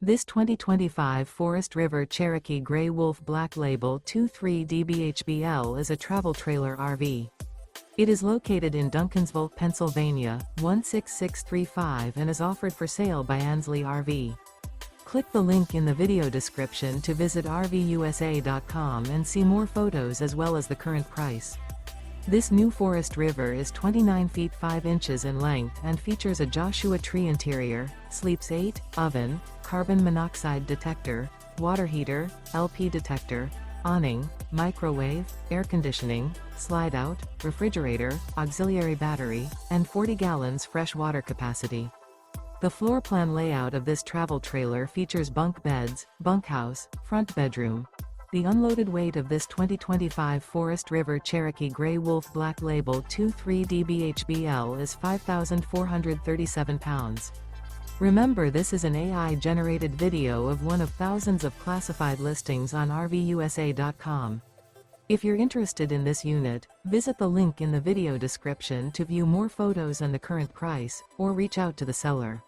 This 2025 Forest River Cherokee Grey Wolf Black Label 23DBHBL is a travel trailer RV. It is located in Duncansville, Pennsylvania, 16635 and is offered for sale by Ansley RV. Click the link in the video description to visit RVUSA.com and see more photos as well as the current price. This new Forest River is 29 feet 5 inches in length and features a Joshua tree interior, sleeps 8, oven, carbon monoxide detector, water heater, LP detector, awning, microwave, air conditioning, slide-out, refrigerator, auxiliary battery, and 40 gallons fresh water capacity. The floor plan layout of this travel trailer features bunk beds, bunkhouse, front bedroom. The unloaded weight of this 2025 Forest River Cherokee Grey Wolf Black Label 23DBHBL is 5,437 pounds. Remember, this is an AI-generated video of one of thousands of classified listings on RVUSA.com. If you're interested in this unit, visit the link in the video description to view more photos and the current price, or reach out to the seller.